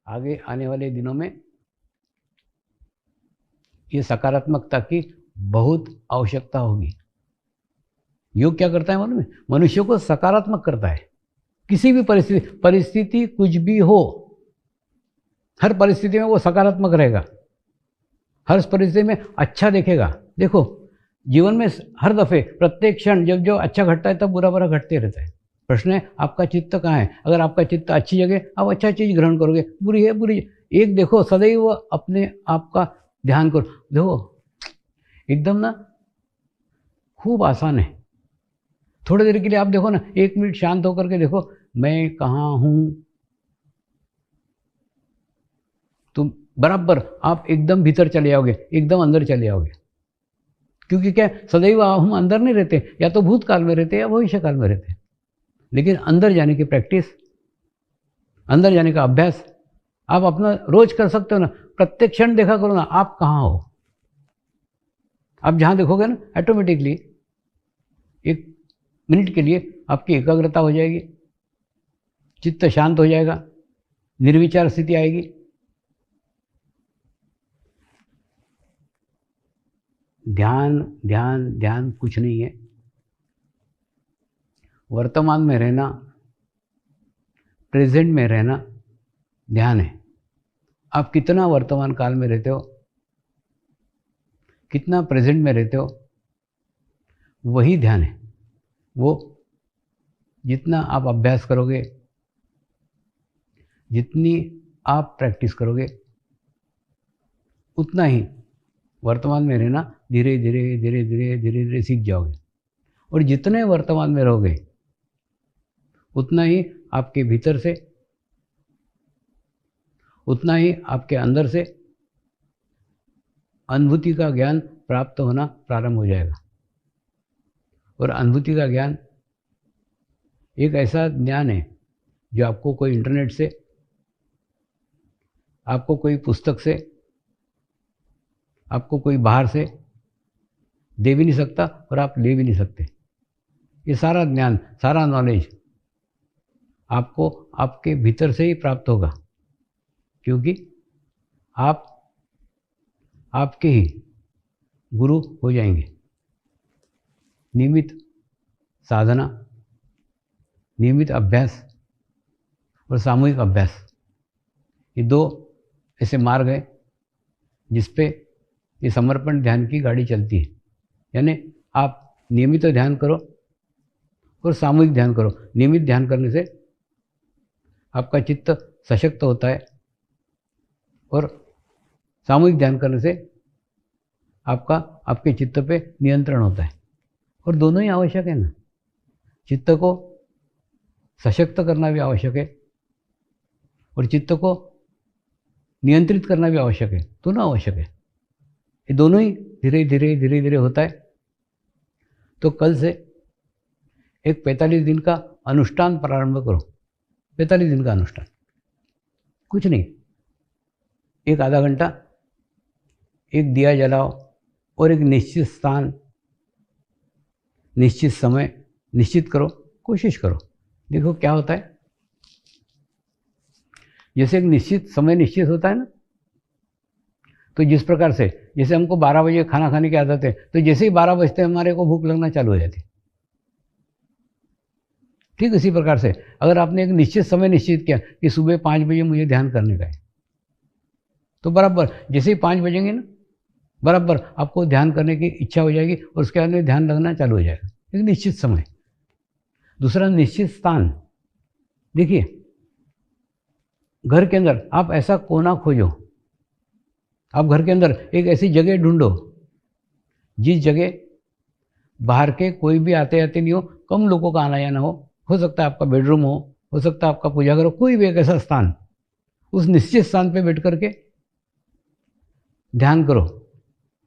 आगे आने वाले दिनों में ये सकारात्मकता की बहुत आवश्यकता होगी। योग क्या करता है मालूम है? मनुष्य को सकारात्मक करता है। किसी भी परिस्थिति कुछ भी हो, हर परिस्थिति में वो सकारात्मक रहेगा, हर परिस्थिति में अच्छा देखेगा। देखो, जीवन में हर दफ़े प्रत्येक क्षण जब जो अच्छा घटता है तब बुरा बुरा घटते रहता है। प्रश्न है आपका चित्त कहाँ है? अगर आपका चित्त अच्छी जगह, आप अच्छा चीज़ ग्रहण करोगे, बुरी है बुरी। एक देखो, सदैव अपने आप का ध्यान करो। देखो, एकदम ना खूब आसान है। थोड़ी देर के लिए आप देखो ना, 1 मिनट शांत होकर के देखो, मैं कहाँ हूँ। तुम बराबर आप एकदम भीतर चले जाओगे, एकदम अंदर चले जाओगे। क्योंकि क्या, सदैव हम अंदर नहीं रहते, या तो भूतकाल में रहते या भविष्य काल में रहते। लेकिन अंदर जाने की प्रैक्टिस, अंदर जाने का अभ्यास आप अपना रोज कर सकते हो ना। प्रत्येक क्षण देखा करो ना आप कहाँ हो। आप जहाँ देखोगे ना, ऑटोमेटिकली 1 मिनट के लिए आपकी एकाग्रता हो जाएगी, चित्त शांत हो जाएगा, निर्विचार स्थिति आएगी। ध्यान ध्यान ध्यान कुछ नहीं है। वर्तमान में रहना, प्रेजेंट में रहना ध्यान है। आप कितना वर्तमान काल में रहते हो, कितना प्रेजेंट में रहते हो, वही ध्यान है। वो जितना आप अभ्यास करोगे, जितनी आप प्रैक्टिस करोगे, उतना ही वर्तमान में रहना धीरे धीरे धीरे धीरे धीरे धीरे सीख जाओगे। और जितने वर्तमान में रहोगे, उतना ही आपके भीतर से, उतना ही आपके अंदर से अनुभूति का ज्ञान प्राप्त होना प्रारंभ हो जाएगा। और अनुभूति का ज्ञान एक ऐसा ज्ञान है जो आपको कोई इंटरनेट से, आपको कोई पुस्तक से, आपको कोई बाहर से दे भी नहीं सकता और आप ले भी नहीं सकते। ये सारा ज्ञान, सारा नॉलेज आपको आपके भीतर से ही प्राप्त होगा, क्योंकि आप आपके ही गुरु हो जाएंगे। नियमित साधना, नियमित अभ्यास और सामूहिक अभ्यास, ये 2 ऐसे मार्ग हैं जिस पे ये समर्पण ध्यान की गाड़ी चलती है। यानी आप नियमित ध्यान करो और सामूहिक ध्यान करो। नियमित ध्यान करने से आपका चित्त सशक्त होता है और सामूहिक ध्यान करने से आपके चित्त पे नियंत्रण होता है। और दोनों ही आवश्यक है ना। चित्त को सशक्त करना भी आवश्यक है और चित्त को नियंत्रित करना भी आवश्यक है। दोनों आवश्यक है। ये दोनों ही धीरे धीरे धीरे धीरे होता है। तो कल से एक 45 दिन का अनुष्ठान प्रारंभ करो। 45 दिन का अनुष्ठान, कुछ नहीं, एक आधा घंटा एक दिया जलाओ और एक निश्चित स्थान, निश्चित समय निश्चित करो, कोशिश करो, देखो क्या होता है। जैसे एक निश्चित समय निश्चित होता है ना, तो जिस प्रकार से जैसे हमको 12 बजे खाना खाने की आदत है, तो जैसे ही 12 बजते हमारे को भूख लगना चालू हो जाती है। ठीक इसी प्रकार से अगर आपने एक निश्चित समय निश्चित किया कि सुबह 5 बजे मुझे ध्यान करने का है, तो बराबर जैसे ही 5 बजेंगे ना, बराबर आपको ध्यान करने की इच्छा हो जाएगी और उसके बाद में ध्यान लगना चालू हो जाएगा। एक निश्चित समय। दूसरा, निश्चित स्थान। देखिए, घर के अंदर आप ऐसा कोना खोजो, आप घर के अंदर एक ऐसी जगह ढूंढो जिस जगह बाहर के कोई भी आते आते नहीं हो, कम लोगों का आना जाना हो सकता है आपका बेडरूम हो सकता है आपका पूजा घर हो, कोई भी एक ऐसा स्थान, उस निश्चित स्थान पे बैठ करके ध्यान करो।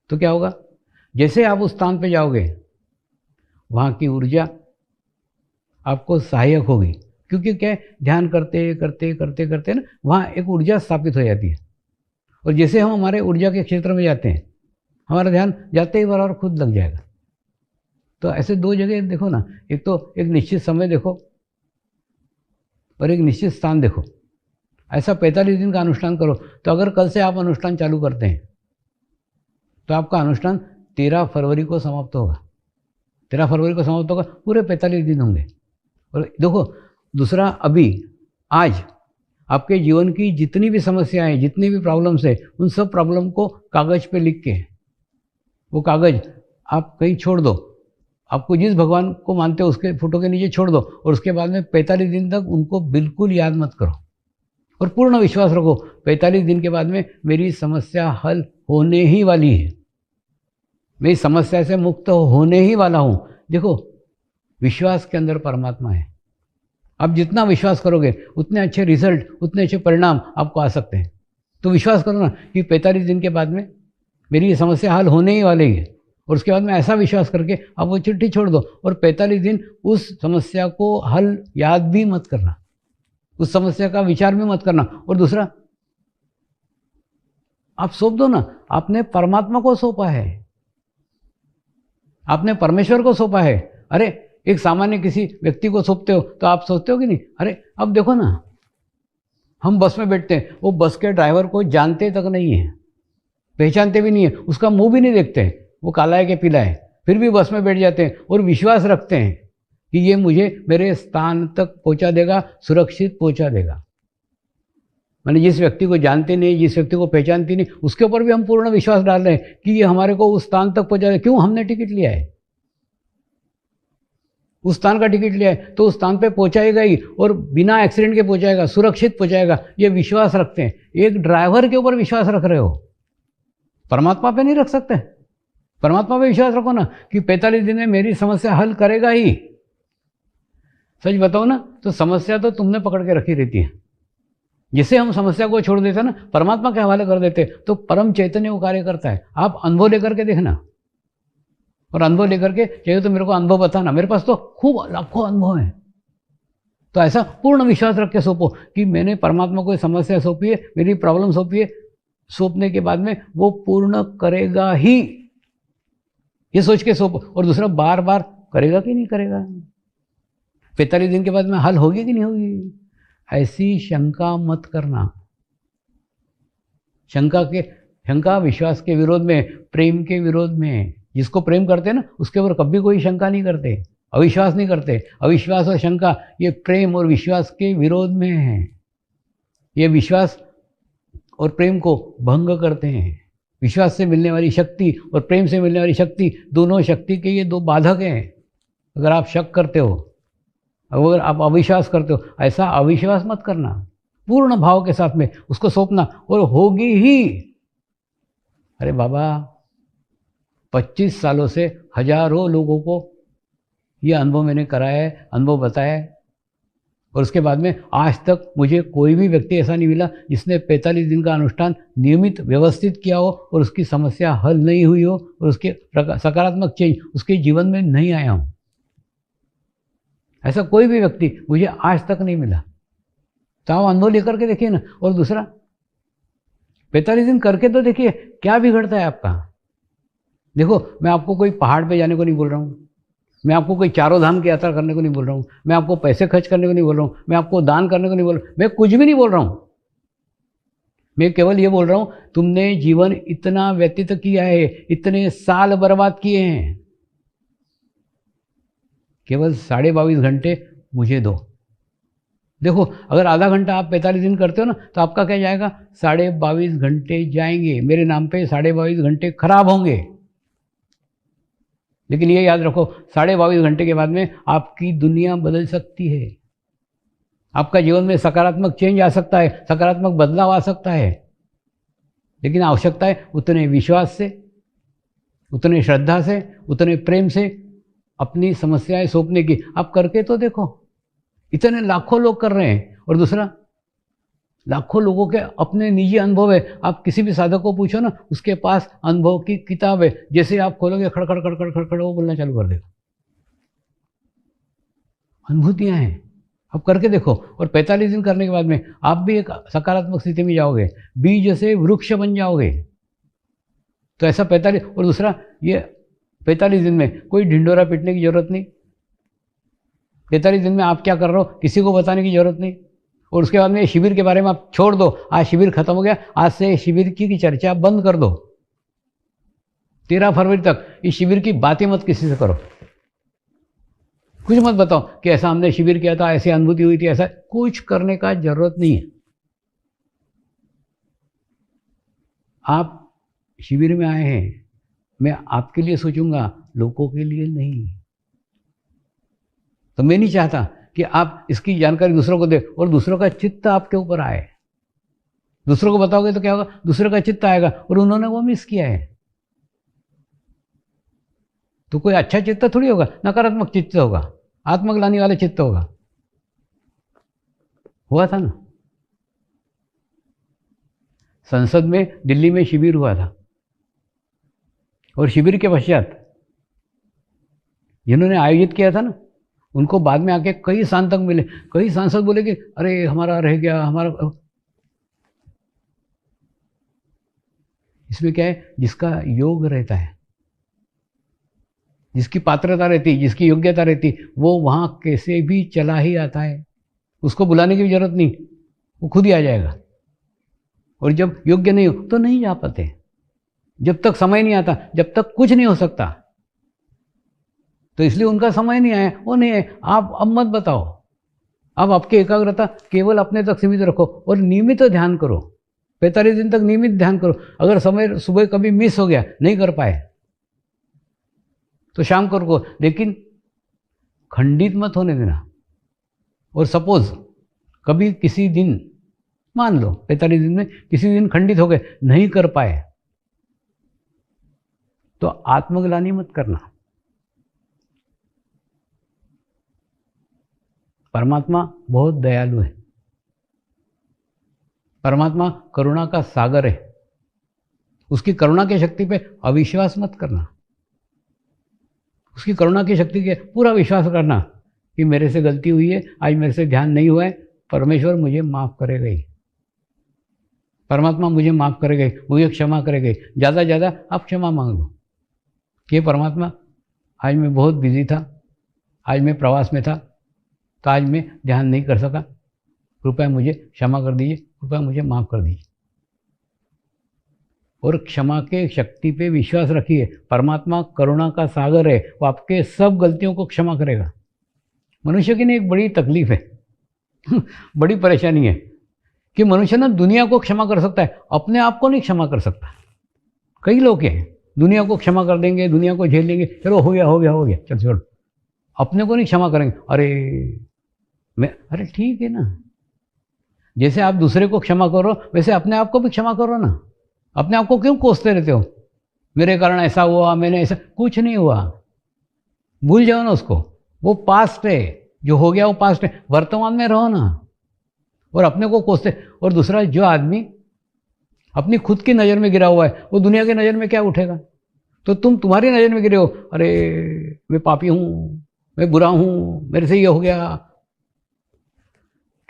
तो क्या होगा, जैसे आप उस स्थान पे जाओगे, वहाँ की ऊर्जा आपको सहायक होगी। क्योंकि क्या है, ध्यान करते करते करते करते ना वहाँ एक ऊर्जा स्थापित हो जाती है। और जैसे हम हमारे ऊर्जा के क्षेत्र में जाते हैं, हमारा ध्यान जाते ही बराबर खुद लग जाएगा। तो ऐसे 2 जगह देखो ना, एक तो एक निश्चित समय देखो और एक निश्चित स्थान देखो। ऐसा 45 दिन का अनुष्ठान करो। तो अगर कल से आप अनुष्ठान चालू करते हैं तो आपका अनुष्ठान 13 फरवरी को समाप्त होगा। 13 फरवरी को समाप्त होगा, पूरे 45 दिन होंगे। और देखो दूसरा, अभी आज आपके जीवन की जितनी भी समस्याएं, जितनी भी प्रॉब्लम्स है, उन सब प्रॉब्लम को कागज़ पे लिख के, वो कागज़ आप कहीं छोड़ दो, आपको जिस भगवान को मानते हो उसके फोटो के नीचे छोड़ दो, और उसके बाद में 45 दिन तक उनको बिल्कुल याद मत करो और पूर्ण विश्वास रखो 45 दिन के बाद में मेरी समस्या हल होने ही वाली है, मैं इस समस्या से मुक्त होने ही वाला हूँ। देखो विश्वास के अंदर परमात्मा है। आप जितना विश्वास करोगे उतने अच्छे रिजल्ट, उतने अच्छे परिणाम आपको आ सकते हैं। तो विश्वास करो ना कि 45 दिन के बाद में मेरी ये समस्या हल होने ही वाली है, और उसके बाद में ऐसा विश्वास करके आप वो चिट्ठी छोड़ दो और 45 दिन उस समस्या को हल याद भी मत करना, उस समस्या का विचार भी मत करना। और दूसरा, आप सौंप दो ना, आपने परमात्मा को सौंपा है, आपने परमेश्वर को सौंपा है। अरे एक सामान्य किसी व्यक्ति को सौंपते हो तो आप सोचते हो कि नहीं, अरे अब देखो ना, हम बस में बैठते हैं, वो बस के ड्राइवर को जानते तक नहीं है, पहचानते भी नहीं है, उसका मुंह भी नहीं देखते हैं, वो काला है कि पीला है, फिर भी बस में बैठ जाते हैं और विश्वास रखते हैं कि ये मुझे मेरे स्थान तक पहुंचा देगा, सुरक्षित पहुंचा देगा। मैंने जिस व्यक्ति को जानते नहीं, जिस व्यक्ति को पहचानती नहीं, उसके ऊपर भी हम पूर्ण विश्वास डाल रहे हैं कि ये हमारे को उस स्थान तक पहुंचा देगा। क्यों? हमने टिकट लिया है, उस स्थान का टिकट लिया है तो उस स्थान पे पहुंचाएगा ही, और बिना एक्सीडेंट के पहुंचाएगा, सुरक्षित पहुंचाएगा। ये विश्वास रखते हैं। एक ड्राइवर के ऊपर विश्वास रख रहे हो, परमात्मा पे नहीं रख सकते? परमात्मा पे विश्वास रखो ना कि 45 दिन में मेरी समस्या हल करेगा ही। सच बताओ ना, तो समस्या तो तुमने पकड़ के रखी रहती है। जिसे हम समस्या को छोड़ देते हैं ना, परमात्मा के हवाले कर देते, तो परम चैतन्य वो कार्य करता है। आप अनुभव लेकर के देखना, और अनुभव लेकर के चाहिए तो मेरे को अनुभव बताना, मेरे पास तो खूब लाखों अनुभव हैं। तो ऐसा पूर्ण विश्वास रख के सौंपो कि मैंने परमात्मा को समस्या सौंपी है, मेरी प्रॉब्लम सौंपी है, सौंपने के बाद में वो पूर्ण करेगा ही, ये सोच के सौंपो। और दूसरा, बार बार करेगा कि नहीं करेगा, 45 दिन के बाद में हल होगी कि नहीं होगी, ऐसी शंका मत करना। शंका विश्वास के विरोध में, प्रेम के विरोध में। जिसको प्रेम करते हैं ना, उसके ऊपर कभी कोई शंका नहीं करते, अविश्वास नहीं करते। अविश्वास और शंका ये प्रेम और विश्वास के विरोध में है। ये विश्वास और प्रेम को भंग करते हैं। विश्वास से मिलने वाली शक्ति और प्रेम से मिलने वाली शक्ति, दोनों शक्ति के ये दो बाधक हैं। अगर आप शक करते हो, अगर आप अविश्वास करते हो, ऐसा अविश्वास मत करना, पूर्ण भाव के साथ में उसको सौंपना, और होगी ही। अरे बाबा, 25 सालों से हजारों लोगों को ये अनुभव मैंने कराया है, अनुभव बताया है, और उसके बाद में आज तक मुझे कोई भी व्यक्ति ऐसा नहीं मिला जिसने 45 दिन का अनुष्ठान नियमित व्यवस्थित किया हो और उसकी समस्या हल नहीं हुई हो और उसके सकारात्मक चेंज उसके जीवन में नहीं आया हो। ऐसा कोई भी व्यक्ति मुझे आज तक नहीं मिला। तो आप अनुभव लेकर के देखिए ना। और दूसरा, 45 दिन करके तो देखिए क्या बिगड़ता है आपका। देखो, मैं आपको कोई पहाड़ पे जाने को नहीं बोल रहा हूँ, मैं आपको कोई चारों धाम की यात्रा करने को नहीं बोल रहा हूँ, मैं आपको पैसे खर्च करने को नहीं बोल रहा हूँ, मैं आपको दान करने को नहीं बोल रहा हूँ, मैं कुछ भी नहीं बोल रहा हूँ। मैं केवल ये बोल रहा हूँ, तुमने जीवन इतना व्यतीत किया है, इतने साल बर्बाद किए हैं, केवल 22.5 घंटे मुझे दो। देखो, अगर आधा घंटा आप 45 दिन करते हो ना, तो आपका क्या जाएगा, 22.5 घंटे जाएंगे मेरे नाम पे, 22.5 घंटे खराब होंगे। लेकिन ये याद रखो, 22.5 घंटे के बाद में आपकी दुनिया बदल सकती है, आपका जीवन में सकारात्मक चेंज आ सकता है, सकारात्मक बदलाव आ सकता है। लेकिन आवश्यकता है उतने विश्वास से, उतने श्रद्धा से, उतने प्रेम से अपनी समस्याएं सौंपने की। आप करके तो देखो, इतने लाखों लोग कर रहे हैं। और दूसरा, लाखों लोगों के अपने निजी अनुभव है। आप किसी भी साधक को पूछो ना, उसके पास अनुभव की किताब है, जैसे आप खोलोगे खड़खड़ खड़खड़ खड़खड़ वो बोलना चालू कर देगा। अनुभूतियां हैं, आप करके देखो। और 45 दिन करने के बाद में आप भी एक सकारात्मक स्थिति में जाओगे, बीज से वृक्ष बन जाओगे। तो ऐसा 45। और दूसरा, ये 45 दिन में कोई ढिंडोरा पीटने की जरूरत नहीं। 45 दिन में आप क्या कर रहे हो किसी को बताने की जरूरत नहीं। और उसके बाद में शिविर के बारे में आप छोड़ दो, आज शिविर खत्म हो गया, आज से शिविर की चर्चा बंद कर दो। 13 फरवरी तक इस शिविर की बातें मत किसी से करो, कुछ मत बताओ कि ऐसा हमने शिविर किया था, ऐसी अनुभूति हुई थी, ऐसा कुछ करने का जरूरत नहीं है। आप शिविर में आए हैं, मैं आपके लिए सोचूंगा, लोगों के लिए नहीं। तो मैं नहीं चाहता कि आप इसकी जानकारी दूसरों को दे और दूसरों का चित्त आपके ऊपर आए। दूसरों को बताओगे तो क्या होगा, दूसरों का चित्त आएगा और उन्होंने वो मिस किया है, तो कोई अच्छा चित्त थोड़ी होगा, नकारात्मक चित्त होगा, आत्मग्लानि वाला चित्त होगा। हुआ था ना, संसद में दिल्ली में शिविर हुआ था और शिविर के पश्चात जिन्होंने आयोजित किया था ना, उनको बाद में आके कई सांसद मिले, कई सांसद बोले कि अरे हमारा रह गया, हमारा। इसमें क्या है, जिसका योग रहता है, जिसकी पात्रता रहती, जिसकी योग्यता रहती, वो वहाँ कैसे भी चला ही आता है, उसको बुलाने की भी जरूरत नहीं, वो खुद ही आ जाएगा। और जब योग्य नहीं हो तो नहीं जा पाते, जब तक समय नहीं आता, जब तक कुछ नहीं हो सकता। तो इसलिए उनका समय नहीं आया, वो नहीं है। आप अब मत बताओ, अब आपकी एकाग्रता केवल अपने तक सीमित रखो और नियमित ध्यान करो, 45 दिन तक नियमित ध्यान करो। अगर समय सुबह कभी मिस हो गया, नहीं कर पाए, तो शाम को, लेकिन खंडित मत होने देना। और सपोज कभी किसी दिन, मान लो 45 दिन में किसी दिन खंडित हो गए, नहीं कर पाए, तो आत्मग्लानि मत करना। परमात्मा बहुत दयालु है, परमात्मा करुणा का सागर है। उसकी करुणा की शक्ति पे अविश्वास मत करना, उसकी करुणा की शक्ति के पूरा विश्वास करना कि मेरे से गलती हुई है, आज मेरे से ध्यान नहीं हुआ है, परमेश्वर मुझे माफ़ करेगा ही, परमात्मा मुझे माफ़ करेगा ही, मुझे क्षमा करेगा ही। ज़्यादा ज़्यादा आप क्षमा मांग लो कि परमात्मा, आज मैं बहुत बिजी था, आज मैं प्रवास में था, तो आज मैं ध्यान नहीं कर सका, कृपया मुझे क्षमा कर दीजिए, कृपया मुझे माफ़ कर दीजिए। और क्षमा के शक्ति पे विश्वास रखिए। परमात्मा करुणा का सागर है, वो आपके सब गलतियों को क्षमा करेगा। मनुष्य की ना एक बड़ी तकलीफ है बड़ी परेशानी है कि मनुष्य ना दुनिया को क्षमा कर सकता है, अपने आप को नहीं क्षमा कर सकता। कई लोग हैं, दुनिया को क्षमा कर देंगे, दुनिया को झेल लेंगे, चलो हो गया हो गया हो गया, चल छोड़, अपने को नहीं क्षमा करेंगे। अरे ठीक है ना, जैसे आप दूसरे को क्षमा करो वैसे अपने आप को भी क्षमा करो ना। अपने आप को क्यों कोसते रहते हो, मेरे कारण ऐसा हुआ, मैंने ऐसा, कुछ नहीं हुआ, भूल जाओ ना उसको, वो पास्ट है, जो हो गया वो पास्ट है, वर्तमान में रहो ना। और अपने को कोसते, और दूसरा जो आदमी अपनी खुद की नज़र में गिरा हुआ है, वो दुनिया की नज़र में क्या उठेगा। तो तुम्हारी नज़र में गिरे हो, अरे मैं पापी हूँ, मैं बुरा हूँ, मेरे से ये हो गया,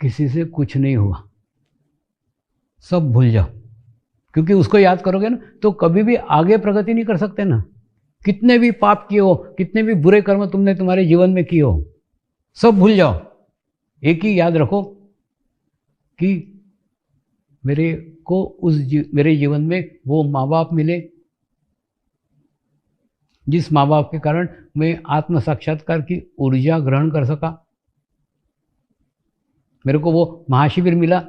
किसी से कुछ नहीं हुआ, सब भूल जाओ। क्योंकि उसको याद करोगे ना तो कभी भी आगे प्रगति नहीं कर सकते ना। कितने भी पाप किए हो, कितने भी बुरे कर्म तुमने तुम्हारे जीवन में किए हो, सब भूल जाओ। एक ही याद रखो कि मेरे को मेरे जीवन में वो माँ बाप मिले जिस माँ बाप के कारण मैं आत्म साक्षात्कार की ऊर्जा ग्रहण कर सका। मेरे को वो महाशिविर मिला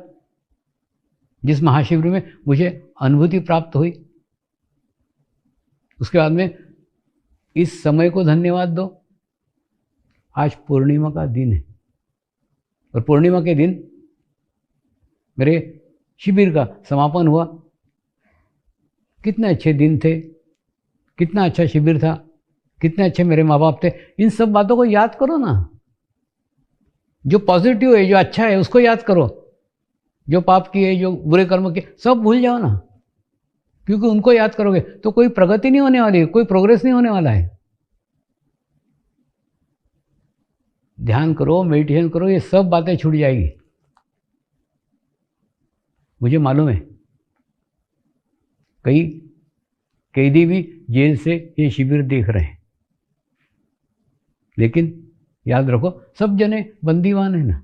जिस महाशिविर में मुझे अनुभूति प्राप्त हुई। उसके बाद में इस समय को धन्यवाद दो। आज पूर्णिमा का दिन है और पूर्णिमा के दिन मेरे शिविर का समापन हुआ। कितने अच्छे दिन थे, कितना अच्छा शिविर था, कितने अच्छे मेरे माँ बाप थे। इन सब बातों को याद करो ना। जो पॉजिटिव है, जो अच्छा है, उसको याद करो। जो पाप किए, जो बुरे कर्म किए, सब भूल जाओ ना। क्योंकि उनको याद करोगे तो कोई प्रगति नहीं होने वाली है, कोई प्रोग्रेस नहीं होने वाला है। ध्यान करो, मेडिटेशन करो, ये सब बातें छूट जाएगी। मुझे मालूम है कई कैदी भी जेल से ये शिविर देख रहे हैं, लेकिन याद रखो सब जने बंदीवान है ना,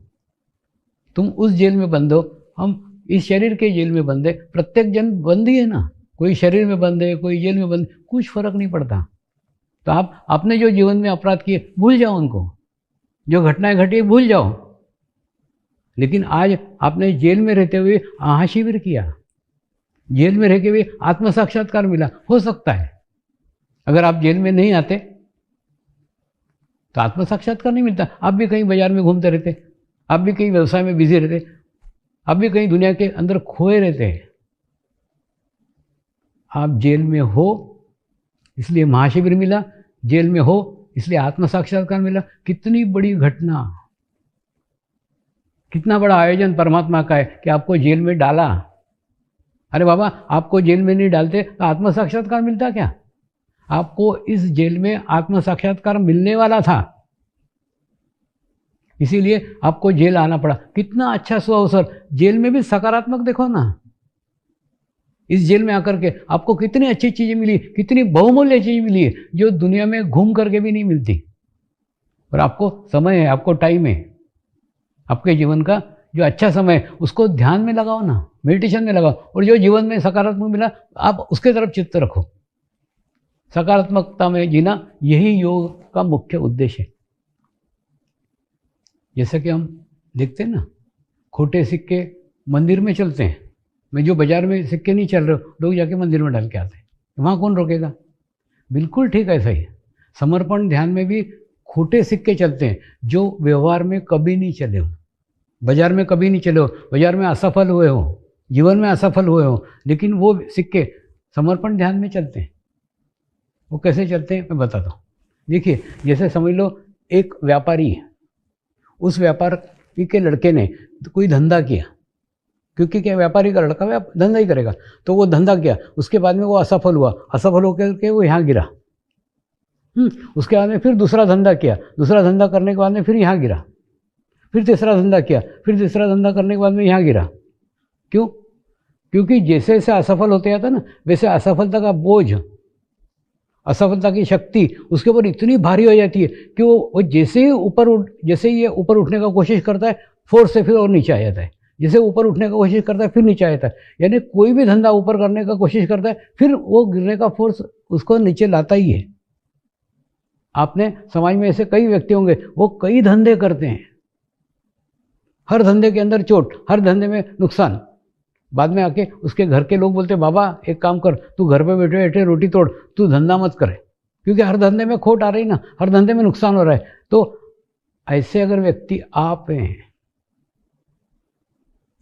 तुम उस जेल में बंद हो, हम इस शरीर के जेल में बंद है। प्रत्येक जन बंद ही है ना, कोई शरीर में बंद है, कोई जेल में बंद, कुछ फर्क नहीं पड़ता। तो आप आपने जो जीवन में अपराध किए भूल जाओ उनको, जो घटनाएं घटी भूल जाओ। लेकिन आज आपने जेल में रहते हुए आहा शिविर किया, जेल में रह के भी आत्म साक्षात्कार मिला। हो सकता है अगर आप जेल में नहीं आते तो आत्म साक्षात्कार नहीं मिलता। आप भी कहीं बाजार में घूमते रहते, आप भी कहीं व्यवसाय में बिजी रहते, आप भी कहीं दुनिया के अंदर खोए रहते हैं। आप जेल में हो इसलिए महाशिविर मिला, जेल में हो इसलिए आत्म साक्षात्कार मिला। कितनी बड़ी घटना, कितना बड़ा आयोजन परमात्मा का है कि आपको जेल में डाला। अरे बाबा, आपको जेल में नहीं डालते तो आत्म साक्षात्कार मिलता क्या? आपको इस जेल में आत्म साक्षात्कार मिलने वाला था, इसीलिए आपको जेल आना पड़ा। कितना अच्छा सुअवसर। जेल में भी सकारात्मक देखो ना। इस जेल में आकर के आपको कितनी अच्छी चीज़ें मिली, कितनी बहुमूल्य चीज़ मिली है जो दुनिया में घूम करके भी नहीं मिलती। और आपको समय है, आपको टाइम है, आपके जीवन का जो अच्छा समय है उसको ध्यान में लगाओ ना, मेडिटेशन में लगाओ। और जो जीवन में सकारात्मक मिला आप उसके तरफ चित्त रखो। सकारात्मकता में जीना यही योग का मुख्य उद्देश्य है। जैसे कि हम देखते हैं ना, खोटे सिक्के मंदिर में चलते हैं। मैं जो बाजार में सिक्के नहीं चल रहे, लोग जाके मंदिर में डाल के आते हैं, वहाँ कौन रोकेगा? बिल्कुल ठीक ऐसा ही समर्पण ध्यान में भी खोटे सिक्के चलते हैं जो व्यवहार में कभी नहीं चले हो, बाजार में कभी नहीं चले हो, बाजार में असफल हुए हो, जीवन में असफल हुए हो, लेकिन वो सिक्के समर्पण ध्यान में चलते हैं। वो कैसे चलते हैं मैं बताता हूँ। देखिए, जैसे समझ लो एक व्यापारी है, उस व्यापारी के लड़के ने कोई धंधा किया, क्योंकि क्या व्यापारी का लड़का धंधा ही करेगा, तो वो धंधा किया, उसके बाद में वो असफल हुआ, असफल होकर के वो यहाँ गिरा। उसके बाद में फिर दूसरा धंधा किया, दूसरा धंधा करने के बाद में फिर यहाँ गिरा, फिर तीसरा धंधा किया, फिर तीसरा धंधा करने के बाद में यहाँ गिरा। क्यों? क्योंकि जैसे जैसे असफल होते जाता ना, वैसे असफलता का बोझ, असफलता की शक्ति उसके ऊपर इतनी भारी हो जाती है कि वो जैसे ही ऊपर उठने का कोशिश करता है, फोर्स से फिर और नीचे आ जाता है। जैसे ऊपर उठने का कोशिश करता है फिर नीचे आ जाता है। यानी कोई भी धंधा ऊपर करने का कोशिश करता है, फिर वो गिरने का फोर्स उसको नीचे लाता ही है। आपने समाज में ऐसे कई व्यक्ति होंगे, वो कई धंधे करते हैं, हर धंधे के अंदर चोट, हर धंधे में नुकसान। बाद में आके उसके घर के लोग बोलते, बाबा एक काम कर, तू घर पे बैठे बैठे रोटी तोड़, तू धंधा मत करे, क्योंकि हर धंधे में खोट आ रही ना, हर धंधे में नुकसान हो रहा है। तो ऐसे अगर व्यक्ति आप हैं,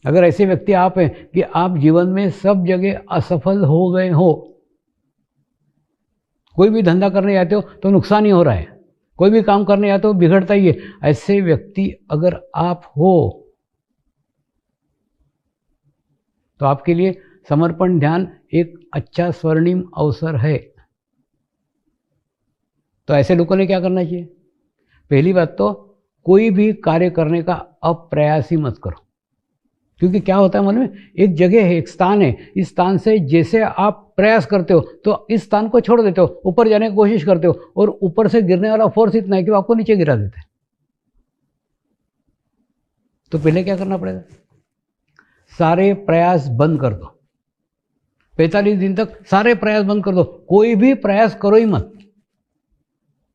अगर ऐसे व्यक्ति आप हैं कि आप जीवन में सब जगह असफल हो गए हो, कोई भी धंधा करने जाते हो तो नुकसान ही हो रहा है, कोई भी काम करने जाते हो बिगड़ता ही है, ऐसे व्यक्ति अगर आप हो तो आपके लिए समर्पण ध्यान एक अच्छा स्वर्णिम अवसर है। तो ऐसे लोगों ने क्या करना चाहिए? पहली बात तो कोई भी कार्य करने का अप्रयास ही मत करो, क्योंकि क्या होता है मालूम है, एक जगह है, एक स्थान है, इस स्थान से जैसे आप प्रयास करते हो तो इस स्थान को छोड़ देते हो, ऊपर जाने की कोशिश करते हो, और ऊपर से गिरने वाला फोर्स इतना है कि वो आपको नीचे गिरा देते हैं। तो पहले क्या करना पड़ेगा? सारे प्रयास बंद कर दो। 45 दिन तक सारे प्रयास बंद कर दो, कोई भी प्रयास करो ही मत,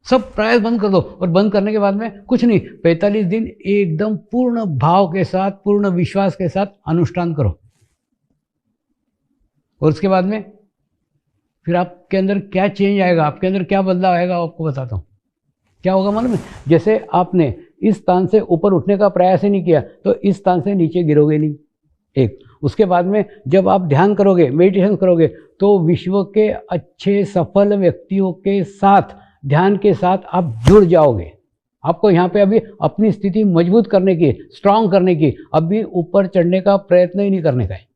सब प्रयास बंद कर दो। और बंद करने के बाद में कुछ नहीं, 45 दिन एकदम पूर्ण भाव के साथ, पूर्ण विश्वास के साथ अनुष्ठान करो। और उसके बाद में फिर आपके अंदर क्या चेंज आएगा, आपके अंदर क्या बदलाव आएगा, आपको बताता हूँ। क्या होगा मालूम है? जैसे आपने इस स्थान से ऊपर उठने का प्रयास ही नहीं किया तो इस स्थान से नीचे गिरोगे नहीं, एक। उसके बाद में जब आप ध्यान करोगे, मेडिटेशन करोगे, तो विश्व के अच्छे सफल व्यक्तियों के साथ, ध्यान के साथ आप जुड़ जाओगे। आपको यहाँ पे अभी अपनी स्थिति मजबूत करने की, स्ट्रांग करने की, अभी ऊपर चढ़ने का प्रयत्न ही नहीं करने का है।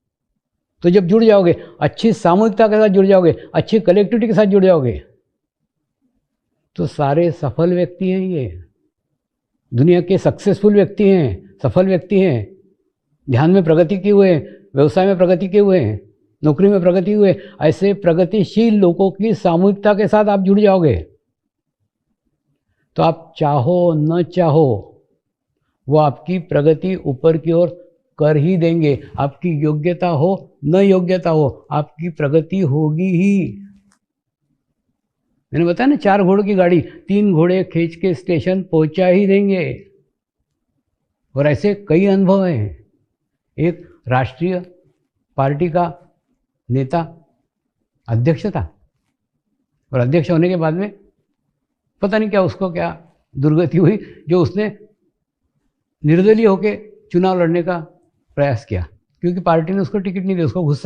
तो जब जुड़ जाओगे, अच्छी सामूहिकता के साथ जुड़ जाओगे, अच्छी कलेक्टिविटी के साथ जुड़ जाओगे, तो सारे सफल व्यक्ति हैं, ये दुनिया के सक्सेसफुल व्यक्ति हैं, सफल व्यक्ति हैं, ध्यान में प्रगति किए हुए हैं, व्यवसाय में प्रगति किए हुए हैं, नौकरी में प्रगति हुए, ऐसे प्रगतिशील लोगों की सामूहिकता के साथ आप जुड़ जाओगे। तो आप चाहो न चाहो, वो आपकी प्रगति ऊपर की ओर कर ही देंगे। आपकी योग्यता हो न योग्यता हो, आपकी प्रगति होगी ही। मैंने बताया ना, 4 घोड़ों की गाड़ी 3 घोड़े खींच के स्टेशन पहुंचा ही देंगे। और ऐसे कई अनुभव हैं। एक राष्ट्रीय पार्टी का नेता अध्यक्ष था, और अध्यक्ष होने के बाद में पता नहीं क्या उसको क्या दुर्गति हुई, जो उसने निर्दलीय होकर चुनाव लड़ने का प्रयास किया, क्योंकि पार्टी ने उसको टिकट नहीं दी, उसको गुस्सा है।